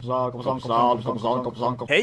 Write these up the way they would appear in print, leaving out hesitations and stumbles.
Hey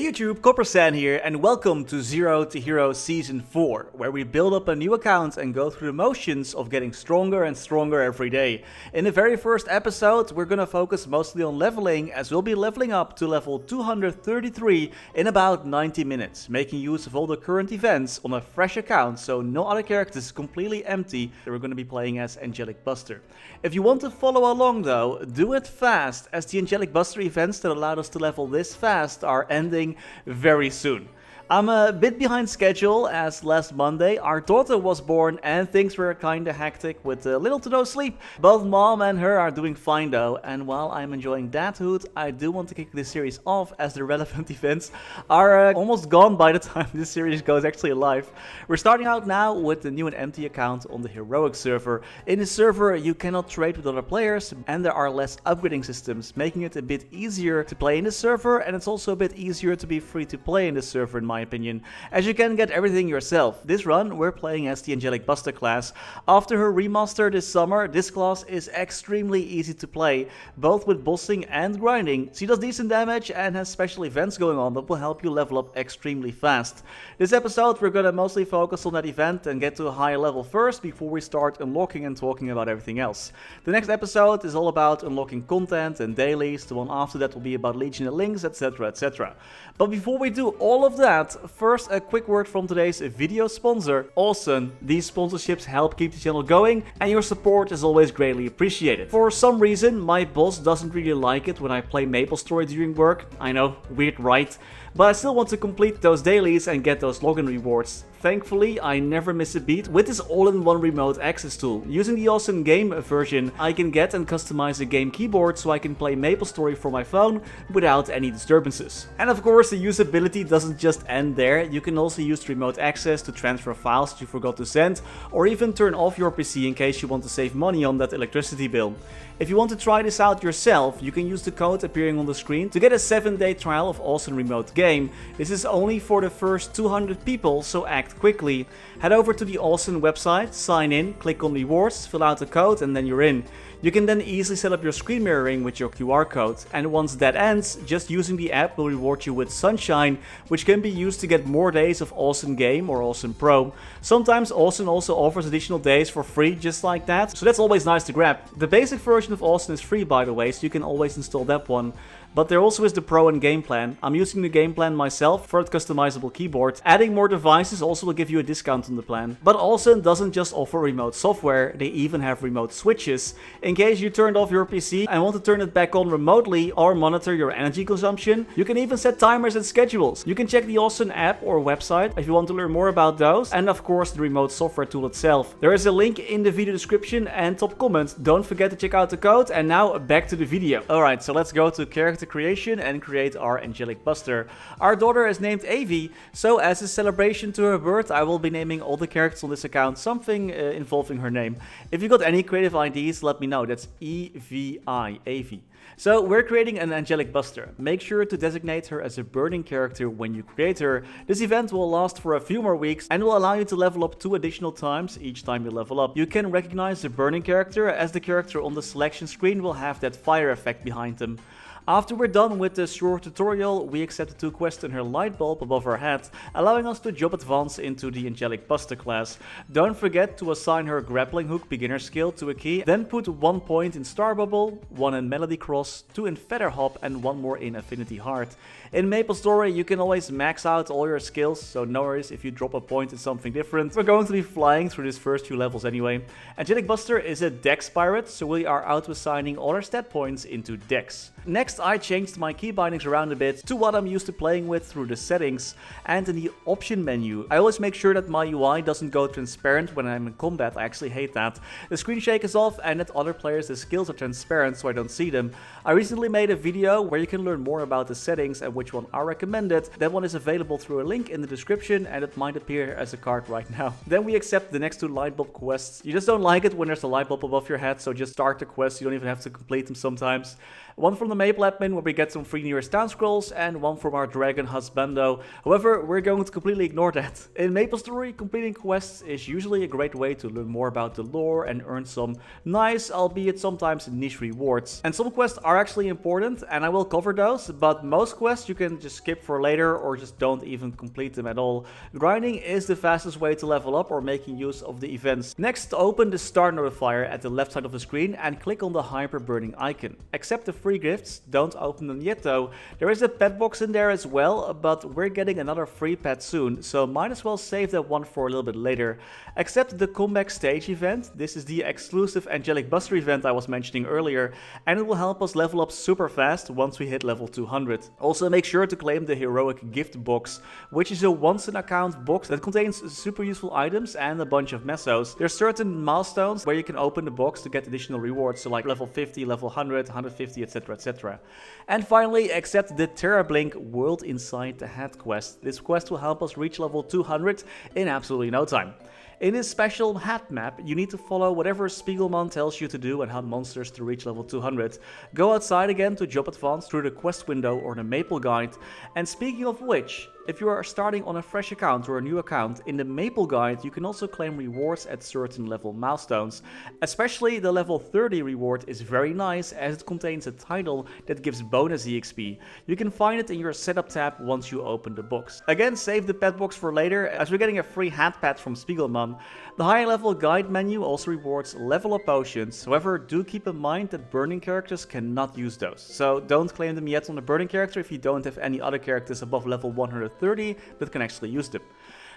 YouTube, Coppersan here, and welcome to Zero to Hero Season 4, where we build up a new account and go through the motions of getting stronger and stronger every day. In the very first episode, we're gonna focus mostly on leveling, as we'll be leveling up to level 233 in about 90 minutes, making use of all the current events on a fresh account, so no other characters is completely empty, that we're gonna be playing as Angelic Buster. If you want to follow along though, do it fast, as the Angelic Buster events that allowed us to level this fast are ending very soon. I'm a bit behind schedule, as last Monday our daughter was born and things were kinda hectic with little to no sleep. Both mom and her are doing fine though, and while I'm enjoying dadhood, I do want to kick this series off as the relevant events are almost gone by the time this series goes actually live. We're starting out now with the new and empty account on the heroic server. In this server you cannot trade with other players and there are less upgrading systems, making it a bit easier to play in the server, and it's also a bit easier to be free to play in the server in my opinion, as you can get everything yourself. This run we're playing as the Angelic Buster class. After her remaster this summer, this class is extremely easy to play, both with bossing and grinding. She does decent damage and has special events going on that will help you level up extremely fast. This episode we're gonna mostly focus on that event and get to a higher level first before we start unlocking and talking about everything else. The next episode is all about unlocking content and dailies, the one after that will be about Legion and links, etc, etc. But before we do all of that, first a quick word from today's video sponsor, Awesome. These sponsorships help keep the channel going and your support is always greatly appreciated. For some reason, my boss doesn't really like it when I play MapleStory during work. I know, weird right? But I still want to complete those dailies and get those login rewards. Thankfully, I never miss a beat with this all-in-one remote access tool. Using the Awesome Game version, I can get and customize a game keyboard so I can play MapleStory from my phone without any disturbances. And of course, the usability doesn't just end there. You can also use remote access to transfer files that you forgot to send, or even turn off your PC in case you want to save money on that electricity bill. If you want to try this out yourself, you can use the code appearing on the screen to get a 7-day trial of Awesome Remote Game. This is only for the first 200 people, so act quickly. Head over to the Awesome website, sign in, click on rewards, fill out the code and then you're in. You can then easily set up your screen mirroring with your QR code, and once that ends, just using the app will reward you with Sunshine, which can be used to get more days of Awesome Game or Awesome Pro. Sometimes Awesome also offers additional days for free just like that, so that's always nice to grab. The basic version of Awesome is free by the way, so you can always install that one. But there also is the Pro and Game Plan. I'm using the Game Plan myself for the customizable keyboard. Adding more devices also will give you a discount on the plan. But Awesome doesn't just offer remote software, they even have remote switches. In case you turned off your PC and want to turn it back on remotely or monitor your energy consumption, you can even set timers and schedules. You can check the Awesome app or website if you want to learn more about those, and of course the remote software tool itself. There is a link in the video description and top comment. Don't forget to check out the code, and now back to the video. Alright, so let's go to character creation and create our Angelic Buster. Our daughter is named Avi, so as a celebration to her birth, I will be naming all the characters on this account something involving her name. If you got any creative ideas, let me know. That's E-V-I, Avi. So we're creating an Angelic Buster. Make sure to designate her as a burning character when you create her. This event will last for a few more weeks and will allow you to level up 2 additional times each time you level up. You can recognize the burning character as the character on the selection screen will have that fire effect behind them. After we're done with the short tutorial, we accept the 2 quests in her light bulb above her head, allowing us to job advance into the Angelic Buster class. Don't forget to assign her grappling hook beginner skill to a key, then put 1 point in Star Bubble, 1 in Melody Cross, 2 in Feather Hop and 1 more in Affinity Heart. In MapleStory you can always max out all your skills, so no worries if you drop a point in something different. We're going to be flying through these first few levels anyway. Angelic Buster is a Dex pirate, so we are auto-assigning all our stat points into Dex. Next, I changed my key bindings around a bit to what I'm used to playing with through the settings, and in the option menu. I always make sure that my UI doesn't go transparent when I'm in combat. I actually hate that. The screen shake is off and that other players' skills are transparent so I don't see them. I recently made a video where you can learn more about the settings and which one are recommended. That one is available through a link in the description and it might appear as a card right now. Then we accept the next 2 light bulb quests. You just don't like it when there's a light bulb above your head, so just start the quest. You don't even have to complete them sometimes. One from the Maple admin where we get some free nearest town scrolls, and one from our dragon husbando. However, we're going to completely ignore that. In MapleStory, completing quests is usually a great way to learn more about the lore and earn some nice, albeit sometimes niche rewards. And some quests are actually important, and I will cover those, but most quests you can just skip for later or just don't even complete them at all. Grinding is the fastest way to level up or making use of the events. Next, open the star notifier at the left side of the screen and click on the hyper burning icon. Accept the free gifts, don't open them yet though. There is a pet box in there as well, but we're getting another free pet soon, so might as well save that one for a little bit later. Accept the comeback stage event. This is the exclusive Angelic Buster event I was mentioning earlier, and it will help us level up super fast once we hit level 200. Also make sure to claim the heroic gift box, which is a once in account box that contains super useful items and a bunch of mesos. There's certain milestones where you can open the box to get additional rewards, so like level 50, level 100, 150, etc, etc. And finally, accept the TerraBlink World Inside the Hat quest. This quest will help us reach level 200 in absolutely no time. In this special hat map, you need to follow whatever Spiegelman tells you to do and hunt monsters to reach level 200. Go outside again to job advance through the quest window or the Maple guide. And speaking of which, if you are starting on a fresh account or a new account, in the Maple guide you can also claim rewards at certain level milestones. Especially the level 30 reward is very nice as it contains a title that gives bonus EXP. You can find it in your setup tab once you open the box. Again, save the pet box for later as we're getting a free hat pet from Spiegelman. The higher level guide menu also rewards level up potions, however do keep in mind that burning characters cannot use those. So don't claim them yet on the burning character if you don't have any other characters above level 130 that can actually use them.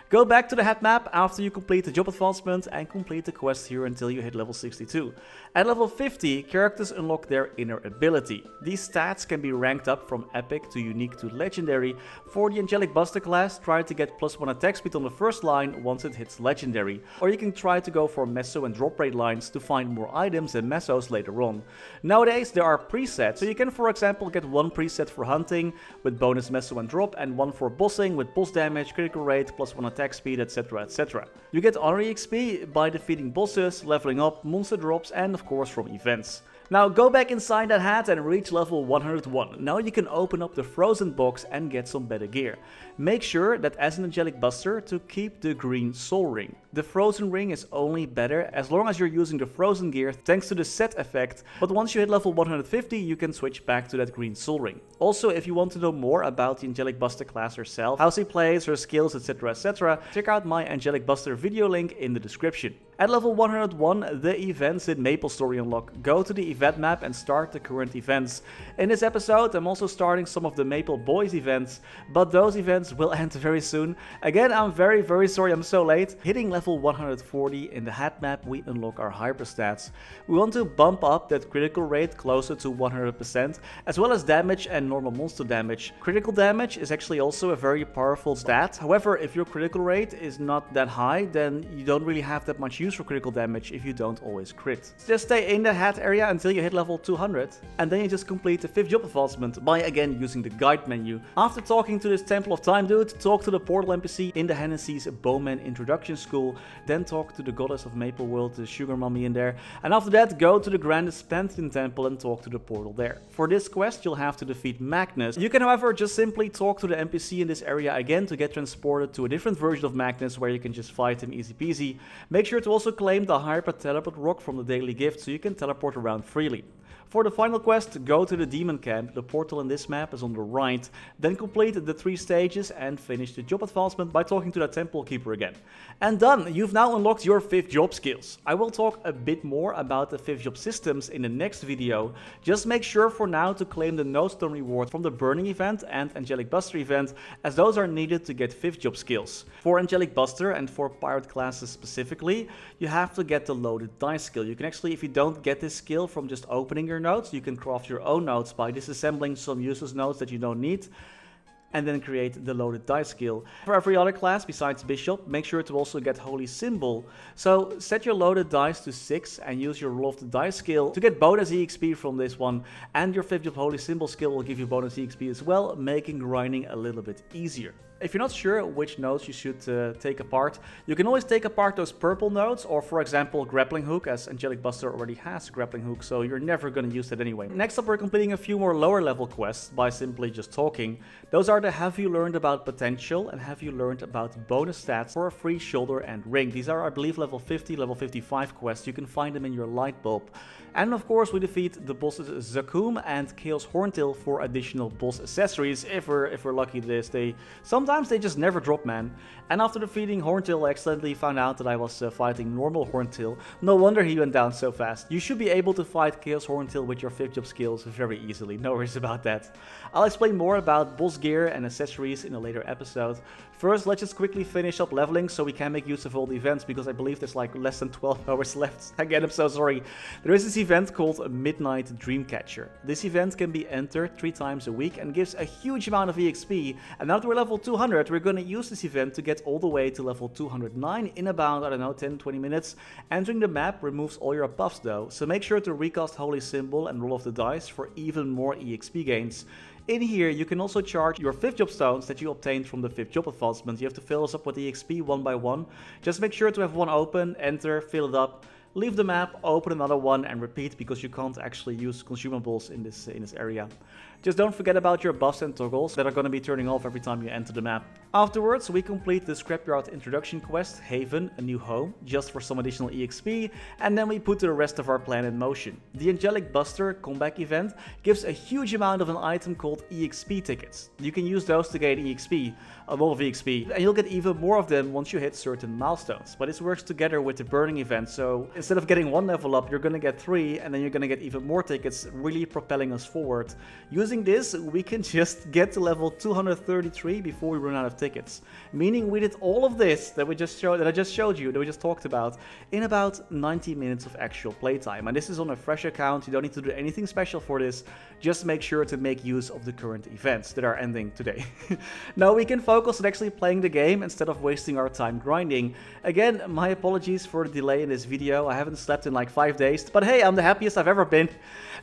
Go back to the hat map after you complete the job advancement and complete the quest here until you hit level 62. At level 50, characters unlock their inner ability. These stats can be ranked up from epic to unique to legendary. For the Angelic Buster class, try to get +1 attack speed on the first line once it hits legendary. Or you can try to go for meso and drop rate lines to find more items and mesos later on. Nowadays there are presets, so you can for example get one preset for hunting with bonus meso and drop, and one for bossing with boss damage, critical rate, +1 attack speed, etc, etc. You get honor EXP by defeating bosses, leveling up, monster drops, and of course from events. Now go back inside that hat and reach level 101. Now you can open up the frozen box and get some better gear. Make sure that as an Angelic Buster to keep the green soul ring. The frozen ring is only better as long as you're using the frozen gear thanks to the set effect, but once you hit level 150 you can switch back to that green soul ring. Also, if you want to know more about the Angelic Buster class herself, how she plays, her skills, etc, etc, check out my Angelic Buster video link in the description. At level 101, the events in MapleStory unlock. Go to the event map and start the current events. In this episode, I'm also starting some of the Maple Boys events, but those events will end very soon. Again, I'm very sorry I'm so late. Hitting level 140 in the hat map, we unlock our hyper stats. We want to bump up that critical rate closer to 100%, as well as damage and normal monster damage. Critical damage is actually also a very powerful stat. However, if your critical rate is not that high, then you don't really have that much use for critical damage if you don't always crit. Just stay in the hat area until you hit level 200, and then you just complete the 5th job advancement by again using the guide menu. After talking to this Temple of Time dude, talk to the portal NPC in the Hennessy's Bowman Introduction School, then talk to the Goddess of Maple World, the Sugar Mummy in there, and after that go to the Grandest Pantheon Temple and talk to the portal there. For this quest you'll have to defeat Magnus. You can however just simply talk to the NPC in this area again to get transported to a different version of Magnus where you can just fight him easy peasy. Make sure to also claim the Hyper Teleport Rock from the daily gift so you can teleport around freely. For the final quest, go to the Demon Camp. The portal in this map is on the right. Then complete the 3 stages and finish the job advancement by talking to the Temple Keeper again. And done! You've now unlocked your 5th job skills. I will talk a bit more about the 5th job systems in the next video. Just make sure for now to claim the Nodestone reward from the Burning event and Angelic Buster event, as those are needed to get 5th job skills. For Angelic Buster and for Pirate classes specifically, you have to get the Loaded Dice skill. You can actually, if you don't get this skill from just opening your nodes, you can craft your own nodes by disassembling some useless nodes that you don't need. and then create the loaded dice skill. For every other class besides Bishop, make sure to also get Holy Symbol. So set your loaded dice to 6 and use your Roll of the Dice skill to get bonus EXP from this one, and your 5th Holy Symbol skill will give you bonus EXP as well, making grinding a little bit easier. If you're not sure which nodes you should take apart, you can always take apart those purple nodes, or for example grappling hook, as Angelic Buster already has grappling hook, so you're never going to use it anyway. Next up, we're completing a few more lower level quests by simply just talking. Those are the Have You Learned About Potential and Have You Learned About Bonus Stats for a free shoulder and ring. These are, I believe, level 50, level 55 quests. You can find them in your light bulb. And of course we defeat the bosses Zakum and Chaos Horntail for additional boss accessories. If we're lucky this, sometimes they just never drop, man. And after defeating Horntail, I accidentally found out that I was fighting normal Horntail. No wonder he went down so fast. You should be able to fight Chaos Horntail with your 5th job skills very easily, no worries about that. I'll explain more about boss gear and accessories in a later episode. First, let's just quickly finish up leveling so we can make use of all the events, because I believe there's like less than 12 hours left. Again, I'm so sorry. There is this event called Midnight Dreamcatcher. This event can be entered 3 times a week and gives a huge amount of EXP, and now that we're level 200, we're going to use this event to get all the way to level 209 in about, I don't know, 10-20 minutes. Entering the map removes all your buffs though, so make sure to recast Holy Symbol and roll off the dice for even more EXP gains. In here, you can also charge your 5th job stones that you obtained from the 5th job advancement. You have to fill those up with EXP one by one. Just make sure to have one open, enter, fill it up, leave the map, open another one, and repeat, because you can't actually use consumables in this area. Just don't forget about your buffs and toggles that are going to be turning off every time you enter the map. Afterwards, we complete the Scrapyard introduction quest, Haven, a new home, just for some additional EXP, and then we put the rest of our plan in motion. The Angelic Buster comeback event gives a huge amount of an item called EXP tickets. You can use those to gain EXP, a lot of EXP, and you'll get even more of them once you hit certain milestones. But this works together with the burning event, so instead of getting 1 level up, you're going to get 3, and then you're going to get even more tickets, really propelling us forward. Using this, we can just get to level 233 before we run out of tickets. Meaning we did all of this that I just showed you, that we just talked about, in about 90 minutes of actual playtime. And this is on a fresh account. You don't need to do anything special for this. Just make sure to make use of the current events that are ending today. Now we can focus on actually playing the game instead of wasting our time grinding. Again, my apologies for the delay in this video. I haven't slept in like 5 days, but hey, I'm the happiest I've ever been.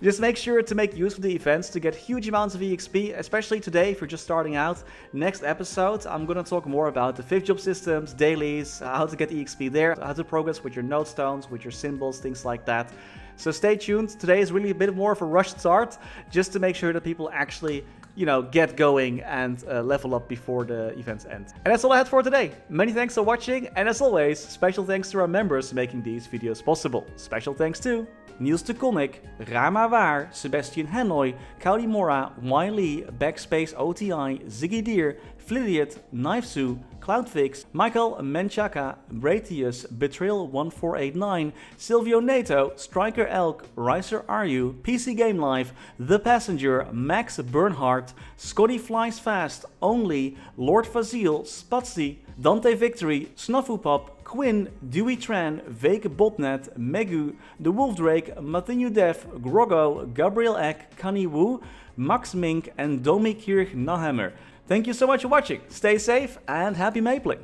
Just make sure to make use of the events to get huge amounts of EXP, especially today if you're just starting out. Next episode, I'm gonna talk more about the 5th job systems, dailies, how to get EXP there, how to progress with your node stones, with your symbols, things like that. So stay tuned. Today is really a bit more of a rushed start, just to make sure that people actually, you know, get going and level up before the events end. And that's all I had for today. Many thanks for watching, and as always, special thanks to our members making these videos possible. Special thanks to Niels de Coninck, Raar maar waar, Sebastian Hanoy, Caudimorda, Wiley, BackspaceOTI, Ziggy, Flidiot, Knivesu, Cloudfix, Michael, Menchaca, Raythius, Betrayal1489, Sylvio, Neto, StrikerElk, Ryaiser, PC Game Live, The Passenger, Max Bernhardt, Scotty Flies Fast, Only, Lord Fazil, Spatsy, Dante Victory, Snuffupop, Quinn, Dewey Tran, Vake Botnet, Megu, The Wolf Drake, Matinu Def, Groggo, Gabrielek, Kani Wu, Max Mink, and Domikirch Nahammer. Thank you so much for watching. Stay safe and happy mapling.